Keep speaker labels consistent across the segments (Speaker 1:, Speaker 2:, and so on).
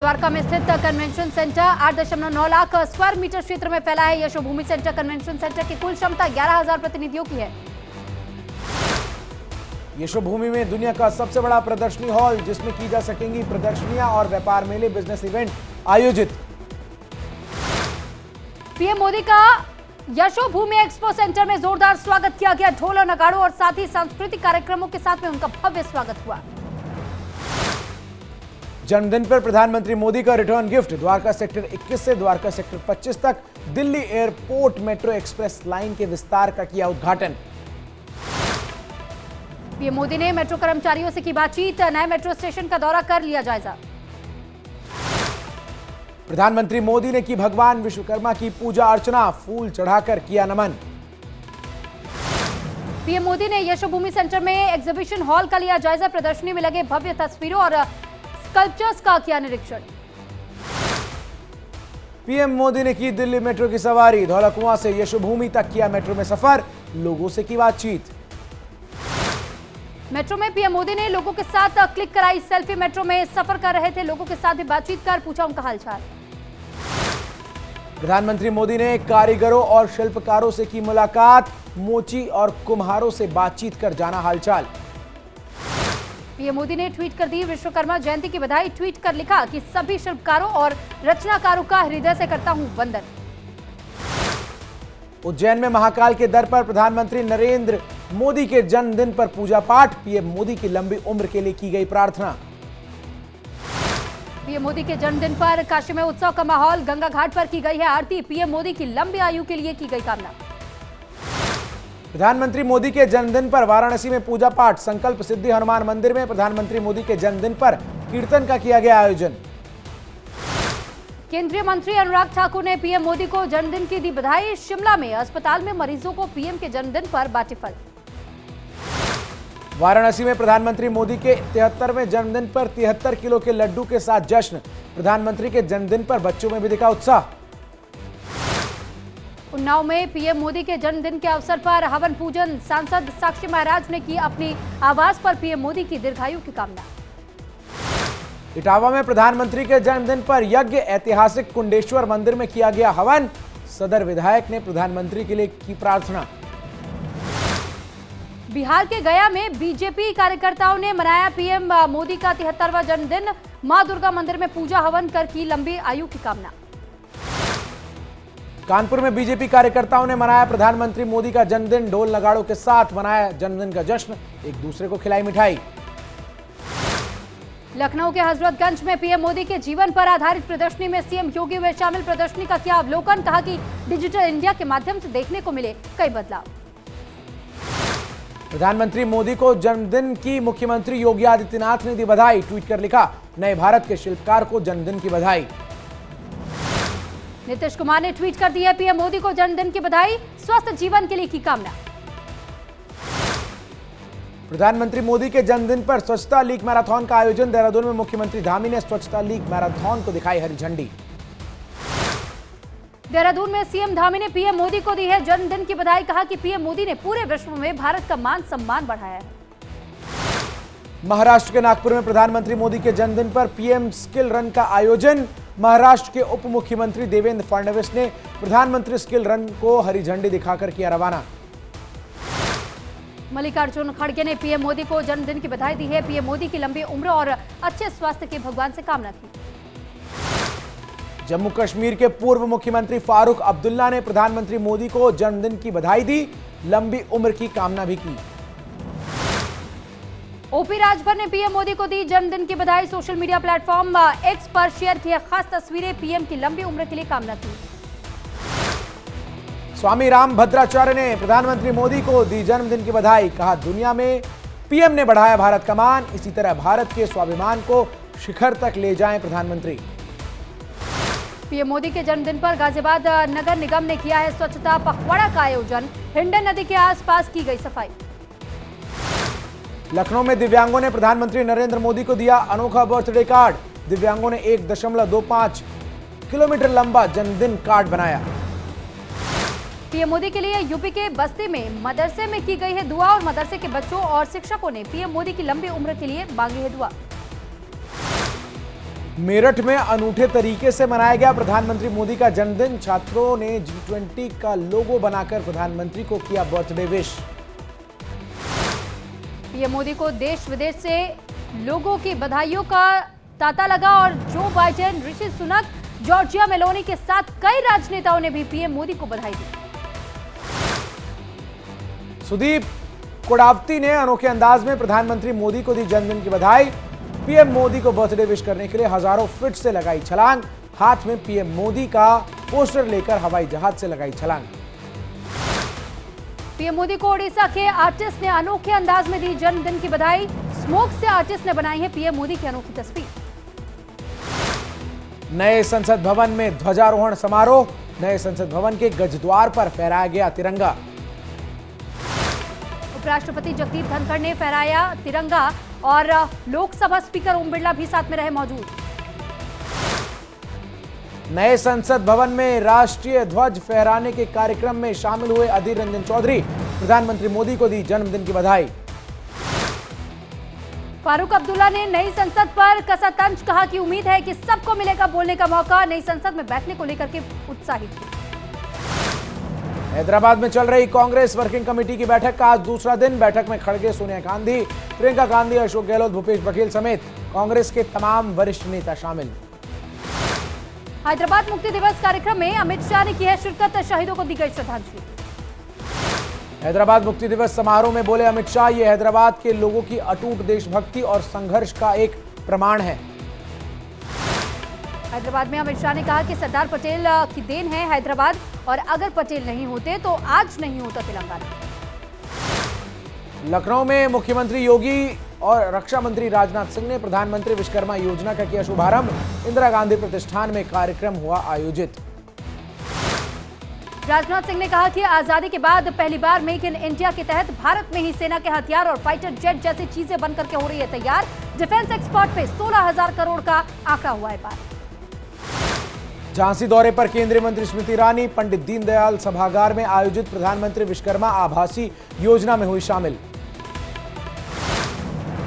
Speaker 1: द्वारका में स्थित convention centre 8.9 lakh square metre क्षेत्र में फैला है। यशोभूमि सेंटर कन्वेंशन सेंटर की कुल क्षमता 11,000 प्रतिनिधियों की है।
Speaker 2: यशोभूमि में दुनिया का सबसे बड़ा प्रदर्शनी हॉल, जिसमें की जा सकेंगी प्रदर्शनियां और व्यापार मेले, बिजनेस इवेंट आयोजित।
Speaker 1: पीएम मोदी का यशोभूमि एक्सपो सेंटर में जोरदार स्वागत किया गया। ढोल और नगाड़ों और साथ ही सांस्कृतिक कार्यक्रमों के साथ में उनका भव्य स्वागत हुआ।
Speaker 2: जन्मदिन पर प्रधानमंत्री मोदी का रिटर्न गिफ्ट। द्वारका सेक्टर 21 से द्वारका सेक्टर 25 तक Delhi airport metro express line के विस्तार का किया उद्घाटन।
Speaker 1: पीएम मोदी ने मेट्रो कर्मचारियों से की बातचीत। नए मेट्रो स्टेशन का दौरा कर लिया जायजा।
Speaker 2: प्रधानमंत्री मोदी ने की भगवान विश्वकर्मा की पूजा अर्चना, फूल चढ़ाकर किया नमन।
Speaker 1: पीएम मोदी ने यशोभूमि सेंटर में एग्जीबिशन हॉल का लिया जायजा। प्रदर्शनी में लगे भव्य तस्वीरों और स्कल्पचर्स का किया निरीक्षण।
Speaker 2: पीएम मोदी ने की दिल्ली मेट्रो की सवारी। धौलाकुआं से यशोभूमि तक किया मेट्रो में सफर, लोगों से की बातचीत।
Speaker 1: मेट्रो में पीएम मोदी ने लोगों के साथ क्लिक कराई सेल्फी। मेट्रो में सफर कर रहे थे लोगों के साथ भी बातचीत कर पूछा उनका हालचाल।
Speaker 2: प्रधानमंत्री मोदी ने कारीगरों और शिल्पकारों से की मुलाकात। मोची और कुम्हारों से बातचीत कर जाना हालचाल।
Speaker 1: पीएम मोदी ने ट्वीट कर दी विश्वकर्मा जयंती की बधाई। ट्वीट कर लिखा कि सभी शिल्पकारों और रचनाकारों का हृदय से करता हूं वंदन।
Speaker 2: उज्जैन में महाकाल के दर पर प्रधानमंत्री नरेंद्र मोदी के जन्मदिन पर पूजा पाठ। पीएम मोदी की लंबी उम्र के लिए की गई प्रार्थना।
Speaker 1: पीएम मोदी के जन्मदिन पर काशी में उत्सव का माहौल। गंगा घाट पर की गई है आरती। पीएम मोदी की लंबी आयु के लिए की गई कामना।
Speaker 2: प्रधानमंत्री मोदी के जन्मदिन पर वाराणसी में पूजा पाठ। संकल्प सिद्धि हनुमान मंदिर में प्रधानमंत्री मोदी के जन्मदिन पर कीर्तन का किया गया आयोजन।
Speaker 1: केंद्रीय मंत्री अनुराग ठाकुर ने पीएम मोदी को जन्मदिन की दी बधाई। शिमला में अस्पताल में मरीजों को पीएम के जन्मदिन पर बांटे फल।
Speaker 2: वाराणसी में प्रधानमंत्री मोदी के 73वें जन्मदिन पर 73 किलो के लड्डू के साथ जश्न। प्रधानमंत्री के जन्मदिन पर बच्चों में भी दिखा उत्साह।
Speaker 1: उन्नाव में पीएम मोदी के जन्मदिन के अवसर पर हवन पूजन। सांसद साक्षी महाराज ने की अपनी आवास पर पीएम मोदी की दीर्घायु की कामना।
Speaker 2: इटावा में प्रधानमंत्री के जन्मदिन पर यज्ञ। ऐतिहासिक कुंडेश्वर मंदिर में किया गया हवन। सदर विधायक ने प्रधानमंत्री के लिए की प्रार्थना।
Speaker 1: बिहार के गया में बीजेपी कार्यकर्ताओं ने मनाया पीएम मोदी का 73वां जन्मदिन। मां दुर्गा मंदिर में पूजा हवन कर की लंबी आयु की कामना।
Speaker 2: कानपुर में बीजेपी कार्यकर्ताओं ने मनाया प्रधानमंत्री मोदी का जन्मदिन। ढोल नगाड़ों के साथ मनाया जन्मदिन का जश्न। एक दूसरे को खिलाई मिठाई।
Speaker 1: लखनऊ के हजरतगंज में पीएम मोदी के जीवन पर आधारित प्रदर्शनी में सीएम योगी हुए शामिल। प्रदर्शनी का किया अवलोकन। कहा कि डिजिटल इंडिया के माध्यम से देखने को मिले कई बदलाव।
Speaker 2: प्रधानमंत्री मोदी को जन्मदिन की मुख्यमंत्री योगी आदित्यनाथ ने दी बधाई। ट्वीट कर लिखा, नए भारत के शिल्पकार को जन्मदिन की बधाई।
Speaker 1: नीतीश कुमार ने ट्वीट कर दी है पीएम मोदी को जन्मदिन की बधाई। स्वस्थ जीवन के लिए की कामना।
Speaker 2: प्रधानमंत्री मोदी के जन्मदिन पर स्वच्छता लीग मैराथन का आयोजन। देहरादून में मुख्यमंत्री धामी ने स्वच्छता लीग मैराथन को दिखाई हरी झंडी।
Speaker 1: देहरादून में सीएम धामी ने पीएम मोदी को दी है जन्मदिन की बधाई। कहा कि पीएम मोदी ने पूरे विश्व में भारत का मान सम्मान बढ़ाया है।
Speaker 2: महाराष्ट्र के नागपुर में प्रधानमंत्री मोदी के जन्मदिन पर पीएम स्किल रन का आयोजन। महाराष्ट्र के उप मुख्यमंत्री देवेंद्र फडणवीस ने प्रधानमंत्री स्किल रन को हरी झंडी दिखाकर किया रवाना।
Speaker 1: मल्लिकार्जुन खड़गे ने पीएम मोदी को जन्मदिन की बधाई दी है। पीएम मोदी की लंबी उम्र और अच्छे स्वास्थ्य की भगवान से कामना की।
Speaker 2: जम्मू कश्मीर के पूर्व मुख्यमंत्री फारूक अब्दुल्ला ने प्रधानमंत्री मोदी को जन्मदिन की बधाई दी। लंबी उम्र की कामना भी की।
Speaker 1: ओपी राजभर ने पीएम मोदी को दी जन्मदिन की बधाई। सोशल मीडिया प्लेटफॉर्म एक्स पर शेयर किए खास तस्वीरें। पीएम की लंबी उम्र के लिए कामना की।
Speaker 2: स्वामी राम भद्राचार्य ने प्रधानमंत्री मोदी को दी जन्मदिन की बधाई। कहा, दुनिया में पीएम ने बढ़ाया भारत का मान। इसी तरह भारत के स्वाभिमान को शिखर तक ले जाएं प्रधानमंत्री।
Speaker 1: पीएम मोदी के जन्मदिन पर गाजियाबाद नगर निगम ने किया है स्वच्छता पखवाड़ा का आयोजन। हिंडन नदी के आसपास की गई सफाई।
Speaker 2: लखनऊ में दिव्यांगों ने प्रधानमंत्री नरेंद्र मोदी को दिया अनोखा बर्थडे कार्ड। दिव्यांगों ने 1.25 किलोमीटर लंबा जन्मदिन कार्ड बनाया।
Speaker 1: पीएम मोदी के लिए यूपी के बस्ती में मदरसे में की गई है दुआ और मदरसे के बच्चों और शिक्षकों ने पीएम मोदी की लंबी उम्र के लिए मांगी है दुआ।
Speaker 2: मेरठ में अनूठे तरीके से मनाया गया प्रधानमंत्री मोदी का जन्मदिन। छात्रों ने G20 का लोगो बनाकर प्रधानमंत्री को किया बर्थडे विश।
Speaker 1: पीएम मोदी को देश विदेश से लोगों की बधाइयों का तांता लगा और Joe Biden, Rishi Sunak, Giorgia Meloni के साथ कई राजनेताओं ने भी पीएम मोदी को बधाई दी।
Speaker 2: सुदीप कोडावती ने अनोखे अंदाज में प्रधानमंत्री मोदी को दी जन्मदिन की बधाई। पीएम मोदी को बर्थडे विश करने के लिए हजारों फीट से लगाई छलांग। हाथ में पीएम मोदी का पोस्टर लेकर हवाई जहाज से लगाई छलांग।
Speaker 1: पीएम मोदी को ओडिशा के आर्टिस्ट ने अनोखे अंदाज में दी जन्मदिन की बधाई। स्मोक से आर्टिस्ट ने बनाई है पीएम मोदी की अनोखी तस्वीर।
Speaker 2: नए संसद भवन में ध्वजारोहण समारोह। नए संसद भवन के गजद्वार पर फहराया गया तिरंगा।
Speaker 1: उपराष्ट्रपति जगदीप धनखड़ ने फहराया तिरंगा और लोकसभा स्पीकर ओम बिरला भी साथ में रहे मौजूद।
Speaker 2: नए संसद भवन में राष्ट्रीय ध्वज फहराने के कार्यक्रम में शामिल हुए अधीर रंजन चौधरी। प्रधानमंत्री मोदी को दी जन्मदिन की बधाई।
Speaker 1: फारूक अब्दुल्ला ने नई संसद पर कसा तंज, कहा कि उम्मीद है कि सबको मिलेगा बोलने का मौका। नई संसद में बैठने को लेकर के उत्साहित थे।
Speaker 2: हैदराबाद में चल रही कांग्रेस वर्किंग कमेटी की बैठक का आज दूसरा दिन। बैठक में खड़गे, सोनिया गांधी, प्रियंका गांधी, अशोक गहलोत, भूपेश बघेल समेत कांग्रेस के तमाम वरिष्ठ नेता शामिल।
Speaker 1: हैदराबाद मुक्ति दिवस कार्यक्रम में अमित शाह ने की है शिरकत, शहीदों को दी गई श्रद्धांजलि।
Speaker 2: हैदराबाद मुक्ति दिवस समारोह में बोले अमित शाह, ये हैदराबाद के लोगों की अटूट देशभक्ति और संघर्ष का एक प्रमाण है।
Speaker 1: हैदराबाद में अमित शाह ने कहा कि सरदार पटेल की देन है हैदराबाद, और अगर पटेल नहीं होते तो आज नहीं होता तेलंगाना।
Speaker 2: लखनऊ में मुख्यमंत्री योगी और रक्षा मंत्री राजनाथ सिंह ने प्रधानमंत्री विश्वकर्मा योजना का किया शुभारंभ। इंदिरा गांधी प्रतिष्ठान में कार्यक्रम हुआ आयोजित।
Speaker 1: राजनाथ सिंह ने कहा कि आजादी के बाद पहली बार मेक इन इंडिया के तहत भारत में ही सेना के हथियार और फाइटर जेट जैसी चीजें बनकर के हो रही है तैयार। डिफेंस एक्सपोर्ट पे 16,000 करोड़ का आंकड़ा हुआ है पार।
Speaker 2: झांसी दौरे पर केंद्रीय मंत्री स्मृति ईरानी पंडित दीनदयाल सभागार में आयोजित प्रधानमंत्री विश्वकर्मा आभासी योजना में हुई शामिल।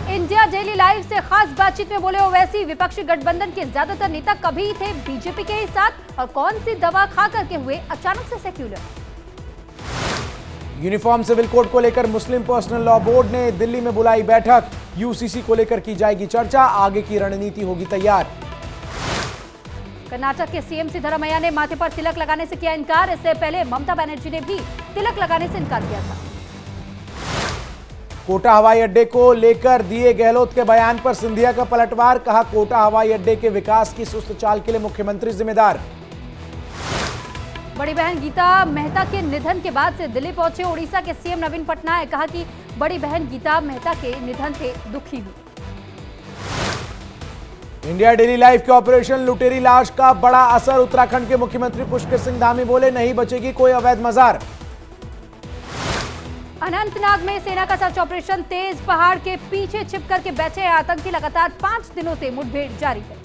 Speaker 1: इंडिया डेली लाइव से खास बातचीत में बोले ओवैसी, विपक्षी गठबंधन के ज्यादातर नेता कभी थे बीजेपी के ही साथ, और कौन सी दवा खा करके हुए अचानक से सेक्युलर।
Speaker 2: यूनिफॉर्म सिविल कोड को लेकर मुस्लिम पर्सनल लॉ बोर्ड ने दिल्ली में बुलाई बैठक। यूसीसी को लेकर की जाएगी चर्चा, आगे की रणनीति होगी तैयार।
Speaker 1: कर्नाटक के सीएम सिद्धरामैया ने माथे पर तिलक लगाने से किया इनकार। इससे पहले ममता बनर्जी ने भी तिलक लगाने से इनकार किया था।
Speaker 2: कोटा हवाई अड्डे को लेकर दिए गहलोत के बयान पर सिंधिया का पलटवार। कहा, कोटा हवाई अड्डे के विकास की सुस्त चाल के लिए मुख्यमंत्री जिम्मेदार।
Speaker 1: बड़ी बहन गीता मेहता के निधन के बाद से दिल्ली पहुंचे ओडिशा के सीएम नवीन पटनायक। कहा कि बड़ी बहन गीता मेहता के निधन से दुखी हुई।
Speaker 2: इंडिया डेली लाइफ के ऑपरेशन लुटेरी लाश का बड़ा असर। उत्तराखंड के मुख्यमंत्री पुष्कर सिंह धामी बोले, नहीं बचेगी कोई अवैध मजार।
Speaker 1: अनंतनाग में सेना का सर्च ऑपरेशन तेज। पहाड़ के पीछे छिप करके बैठे आतंकी लगातार 5 दिनों से मुठभेड़ जारी है।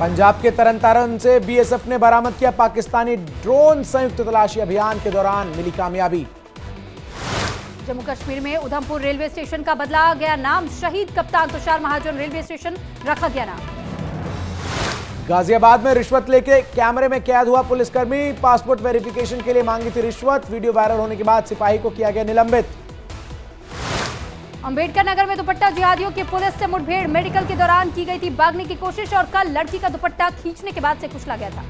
Speaker 2: पंजाब के तरन तारण से बीएसएफ ने बरामद किया पाकिस्तानी ड्रोन। संयुक्त तलाशी अभियान के दौरान मिली कामयाबी।
Speaker 1: जम्मू कश्मीर में उधमपुर रेलवे स्टेशन का बदला गया नाम। शहीद कप्तान तुषार महाजन रेलवे स्टेशन रखा गया नाम।
Speaker 2: गाजियाबाद में रिश्वत लेके कैमरे में कैद हुआ पुलिसकर्मी। पासपोर्ट वेरिफिकेशन के लिए मांगी थी रिश्वत। वीडियो वायरल होने के बाद सिपाही को किया गया निलंबित।
Speaker 1: अंबेडकर नगर में दुपट्टा जिहादियों की पुलिस से मुठभेड़। मेडिकल के दौरान की गई थी भागने की कोशिश और कल लड़की का दुपट्टा खींचने के बाद से कुचला गया था।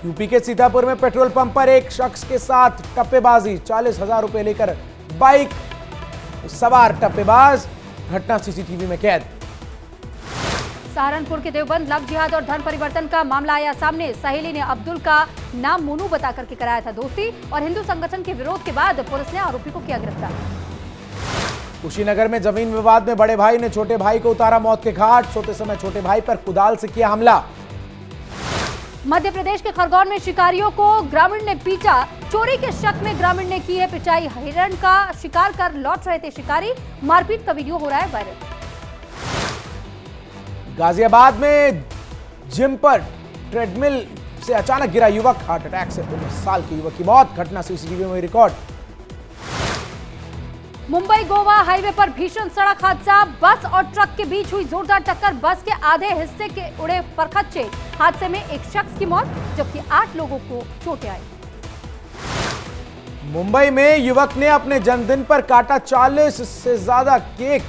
Speaker 2: यूपी के सीतापुर में पेट्रोल पंप पर एक शख्स के साथ टप्पेबाजी। 40,000 रुपए लेकर बाइक सवार टप्पेबाज। घटना सीसीटीवी में कैद।
Speaker 1: सहारनपुर के देवबंद लव जिहाद और धन परिवर्तन का मामला आया सामने। सहेली ने अब्दुल का नाम मोनू बता करके कराया था दोस्ती, और हिंदू संगठन के विरोध के बाद पुलिस ने आरोपी को किया गिरफ्तार।
Speaker 2: कुशीनगर में जमीन विवाद में बड़े भाई ने छोटे भाई को उतारा मौत के घाट। सोते समय छोटे भाई पर कुदाल से किया हमला।
Speaker 1: मध्य प्रदेश के खरगोन में शिकारियों को ग्रामीण ने पीटा। चोरी के शक में ग्रामीण ने की है पिटाई। हिरण का शिकार कर लौट रहे थे शिकारी। मारपीट का वीडियो हो रहा है वायरल।
Speaker 2: गाजियाबाद में जिम पर ट्रेडमिल से अचानक गिरा युवक। हार्ट अटैक से 19 साल के युवक की मौत। घटना सीसीटीवी में रिकॉर्ड।
Speaker 1: मुंबई गोवा हाईवे पर भीषण सड़क हादसा, बस और ट्रक के बीच हुई जोरदार टक्कर, बस के आधे हिस्से के उड़े परखच्चे। हादसे में एक शख्स की मौत जबकि 8 लोगों को चोटें आई।
Speaker 2: मुंबई में युवक ने अपने जन्मदिन पर काटा 40 से ज्यादा केक,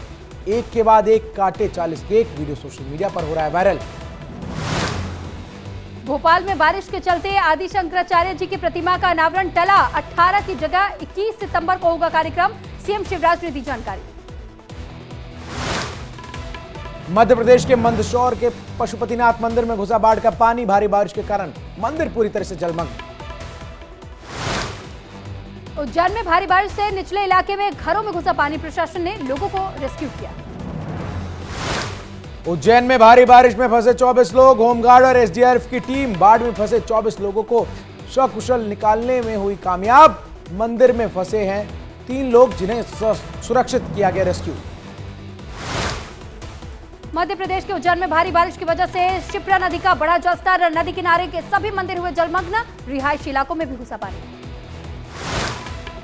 Speaker 2: एक के बाद एक काटे 40 केक। वीडियो सोशल मीडिया पर हो रहा है वायरल।
Speaker 1: भोपाल में बारिश के चलते आदि शंकराचार्य जी की प्रतिमा का अनावरण टला, 18 की जगह 21 सितंबर को होगा कार्यक्रम, सीएम शिवराज ने दी जानकारी।
Speaker 2: मध्य प्रदेश के मंदसौर के पशुपतिनाथ मंदिर में घुसा बाढ़ का पानी, भारी बारिश के कारण मंदिर पूरी तरह से जलमग्न।
Speaker 1: उज्जैन में भारी बारिश से निचले इलाके में घरों में घुसा पानी, प्रशासन ने लोगों को रेस्क्यू किया।
Speaker 2: उज्जैन में भारी बारिश में फंसे 24 लोग, होमगार्ड और एसडीआरएफ की टीम बाढ़ में फंसे 24 लोगों को सकुशल निकालने में हुई कामयाब। मंदिर में फंसे हैं 3 लोग जिन्हें सुरक्षित किया गया रेस्क्यू।
Speaker 1: मध्य प्रदेश के उज्जैन में भारी बारिश की वजह से शिप्रा नदी का बढ़ा जलस्तर, नदी किनारे के सभी मंदिर हुए जलमग्न, रिहायशी इलाकों में भी घुसा पानी।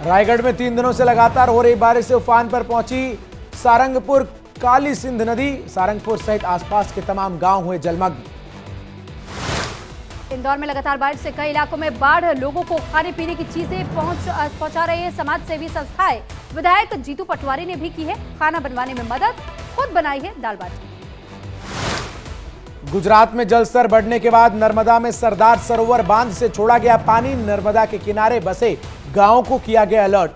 Speaker 2: रायगढ़ में 3 दिनों से लगातार हो रही बारिश से उफान पर पहुंची सारंगपुर काली सिंध नदी, सारंगपुर सहित आसपास के तमाम गांव हुए जलमग्न।
Speaker 1: इंदौर में लगातार बारिश से कई इलाकों में बाढ़, लोगों को खाने पीने की चीजें पहुंचा रही है समाज सेवी संस्थाएं। विधायक जीतू पटवारी ने भी की है खाना बनवाने में मदद, खुद बनाई है दाल बाटी।
Speaker 2: गुजरात में जलस्तर बढ़ने के बाद नर्मदा में सरदार सरोवर बांध से छोड़ा गया पानी, नर्मदा के किनारे बसे गांवों को किया गया अलर्ट।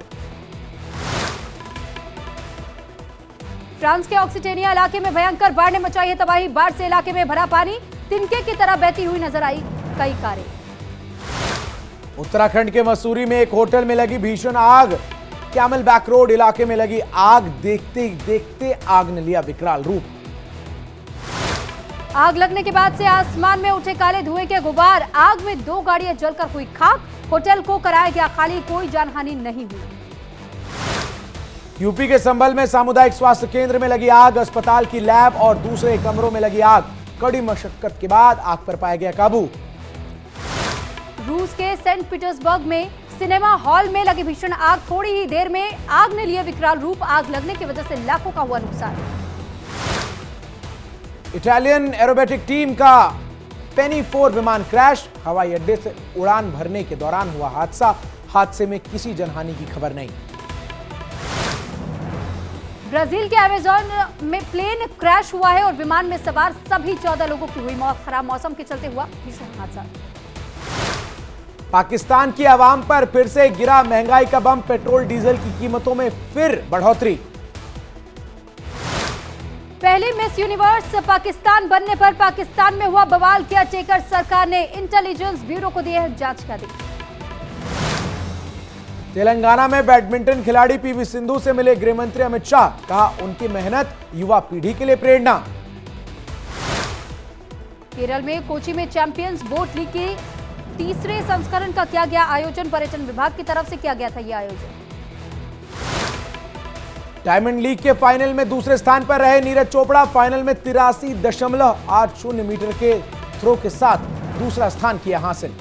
Speaker 1: फ्रांस के ऑक्सीटेनिया इलाके में भयंकर बाढ़ ने मचाई है तबाही, बाढ़ से इलाके में भरा पानी, तिनके की तरह बहती हुई नजर आई कई कारें।
Speaker 2: उत्तराखंड के मसूरी में एक होटल में लगी भीषण आग, कैमल बैक रोड इलाके में लगी आग, देखते देखते आग ने लिया विकराल रूप।
Speaker 1: आग लगने के बाद से आसमान में उठे काले धुएं के गुबार, आग में 2 गाड़ियां जलकर हुई खाक, होटल को कराया गया खाली, कोई जानहानि नहीं हुई।
Speaker 2: यूपी के संभल में सामुदायिक स्वास्थ्य केंद्र में लगी आग, अस्पताल की लैब और दूसरे कमरों में लगी आग, कड़ी मशक्कत के बाद आग पर पाया गया काबू।
Speaker 1: रूस के सेंट पीटर्सबर्ग में सिनेमा हॉल में लगी भीषण आग, थोड़ी ही देर में आग ने लिया विकराल रूप, आग लगने की वजह से लाखों का हुआ नुकसान।
Speaker 2: इटालियन एरोबेटिक टीम का पेनी 4 विमान क्रैश, हवाई अड्डे से उड़ान भरने के दौरान हुआ हादसा, हादसे में किसी जनहानि की खबर नहीं।
Speaker 1: ब्राजील के अमेज़न में प्लेन क्रैश हुआ है और विमान में सवार सभी 14 लोगों की हुई मौत, खराब मौसम के चलते हुआ भीषण हादसा।
Speaker 2: पाकिस्तान की आवाम पर फिर से गिरा महंगाई का बम, पेट्रोल डीजल की कीमतों में फिर बढ़ोतरी।
Speaker 1: पहली मिस यूनिवर्स पाकिस्तान बनने पर पाकिस्तान में हुआ बवाल, किया टेकर सरकार ने इंटेलिजेंस ब्यूरो को दी है जांच का आदेश।
Speaker 2: तेलंगाना में बैडमिंटन खिलाड़ी पीवी सिंधु से मिले गृह मंत्री अमित शाह, कहा उनकी मेहनत युवा पीढ़ी के लिए प्रेरणा।
Speaker 1: केरल में कोची में चैंपियंस बोट लीग के 3रे संस्करण का किया गया आयोजन, पर्यटन विभाग की तरफ से किया गया था यह आयोजन।
Speaker 2: डायमंड लीग के फाइनल में दूसरे स्थान पर रहे नीरज चोपड़ा, फाइनल में 83.80 मीटर के थ्रो के साथ दूसरा स्थान किया हासिल।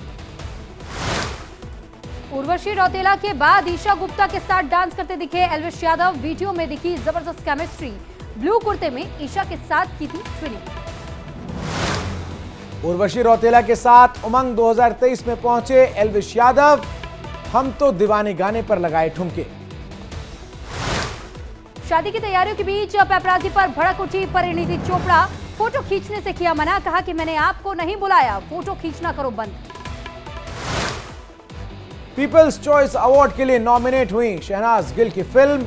Speaker 1: उर्वशी रौतेला के बाद ईशा गुप्ता के साथ डांस करते दिखे एल्विश यादव, वीडियो में दिखी जबरदस्त केमिस्ट्री, ब्लू कुर्ते में ईशा के साथ की थी ट्विनिंग।
Speaker 2: उर्वशी रौतेला के साथ उमंग 2023 में पहुंचे एल्विश यादव, हम तो दीवाने गाने पर लगाए ठुमके।
Speaker 1: शादी की तैयारियों के बीच पेपराजी पर भड़क उठी परिणीति चोपड़ा, फोटो खींचने से किया मना, कहा कि मैंने आपको नहीं बुलाया, फोटो खींचना करो बंद।
Speaker 2: पीपल्स चॉइस अवार्ड के लिए नॉमिनेट हुई शहनाज गिल की film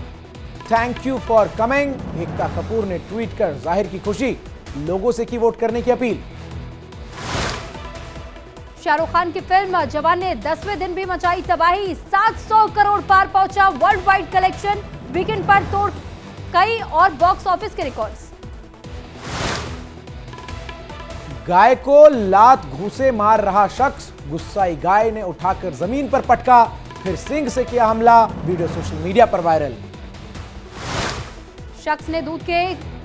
Speaker 2: thank you for coming, Ekta Kapoor ने ट्वीट कर जाहिर की खुशी, लोगों से की वोट करने की अपील।
Speaker 1: शाहरुख खान की फिल्म जवान ने 10वें दिन भी मचाई तबाही, 700 करोड़ पार पहुंचा वर्ल्ड वाइड कलेक्शन, वीकेंड पर तोड़ कई और बॉक्स ऑफिस के रिकॉर्ड्स।
Speaker 2: गाय को लात घूंसे मार रहा शख्स, गुस्साई गाय ने उठाकर जमीन पर पटका, फिर सिंग से किया हमला, वीडियो सोशल मीडिया पर वायरल।
Speaker 1: शख्स ने दूध के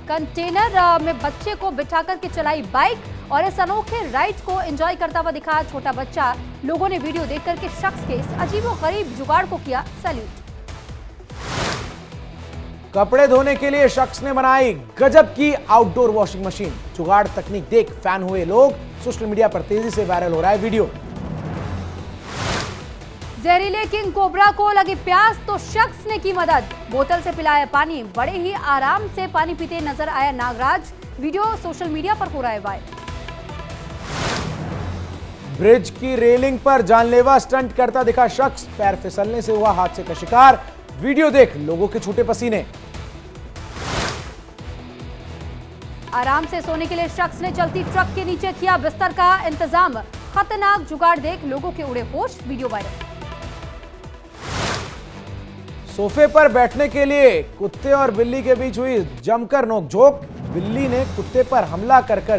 Speaker 1: कंटेनर में बच्चे को बिठाकर के चलाई बाइक और इस अनोखे राइड को एंजॉय करता हुआ दिखा छोटा बच्चा। लोगों ने वीडियो देखकर के शख्स के इस अजीबोगरीब जुगाड़ को किया सैल्यूट।
Speaker 2: कपड़े धोने के लिए शख्स ने बनाई गजब की आउटडोर वॉशिंग मशीन। जुगाड़ तकनीक देख फैन हुए लोग। सोशल मीडिया पर तेजी से वायरल हो रहा है वीडियो।
Speaker 1: जहरीले किंग कोबरा को लगी प्यास तो शख्स ने की मदद, बोतल से पिलाया पानी। बड़े ही आराम से पानी पीते नजर आया नागराज। वीडियो सोशल मीडिया पर हो रहा है वायरल।
Speaker 2: ब्रिज की रेलिंग पर जानलेवा स्टंट करता दिखा शख्स, पैर फिसलने से हुआ हादसे का शिकार। वीडियो देख लोगों के छूटे पसीने।
Speaker 1: आराम से सोने के लिए शख्स ने चलती ट्रक के नीचे किया बिस्तर का इंतजाम। खतरनाक जुगाड़ देख लोगों के उड़े होश। Video viral.
Speaker 2: सोफे पर बैठने के लिए कुत्ते और बिल्ली के बीच हुई जमकर नोकझोंक। बिल्ली ने कुत्ते पर हमला कर